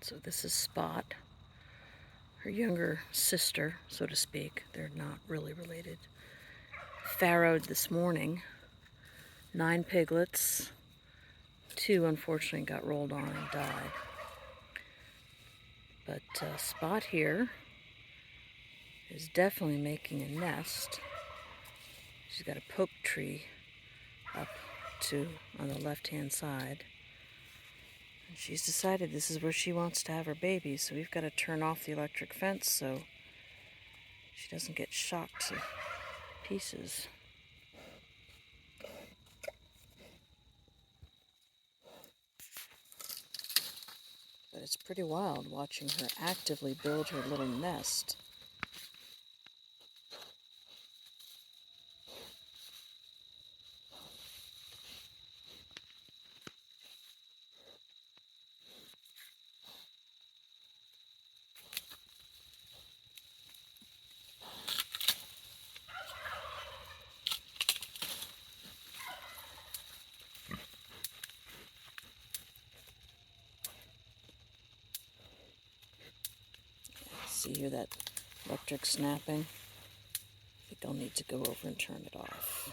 So this is Spot, her younger sister, so to speak. They're not really related. Farrowed this morning. 9 piglets. 2 unfortunately got rolled on and died. But Spot here is definitely making a nest. She's got a poke tree up on the left-hand side. And she's decided this is where she wants to have her babies, so we've got to turn off the electric fence so she doesn't get shocked to pieces. But it's pretty wild watching her actively build her little nest. See here that electric snapping? I think I'll need to go over and turn it off.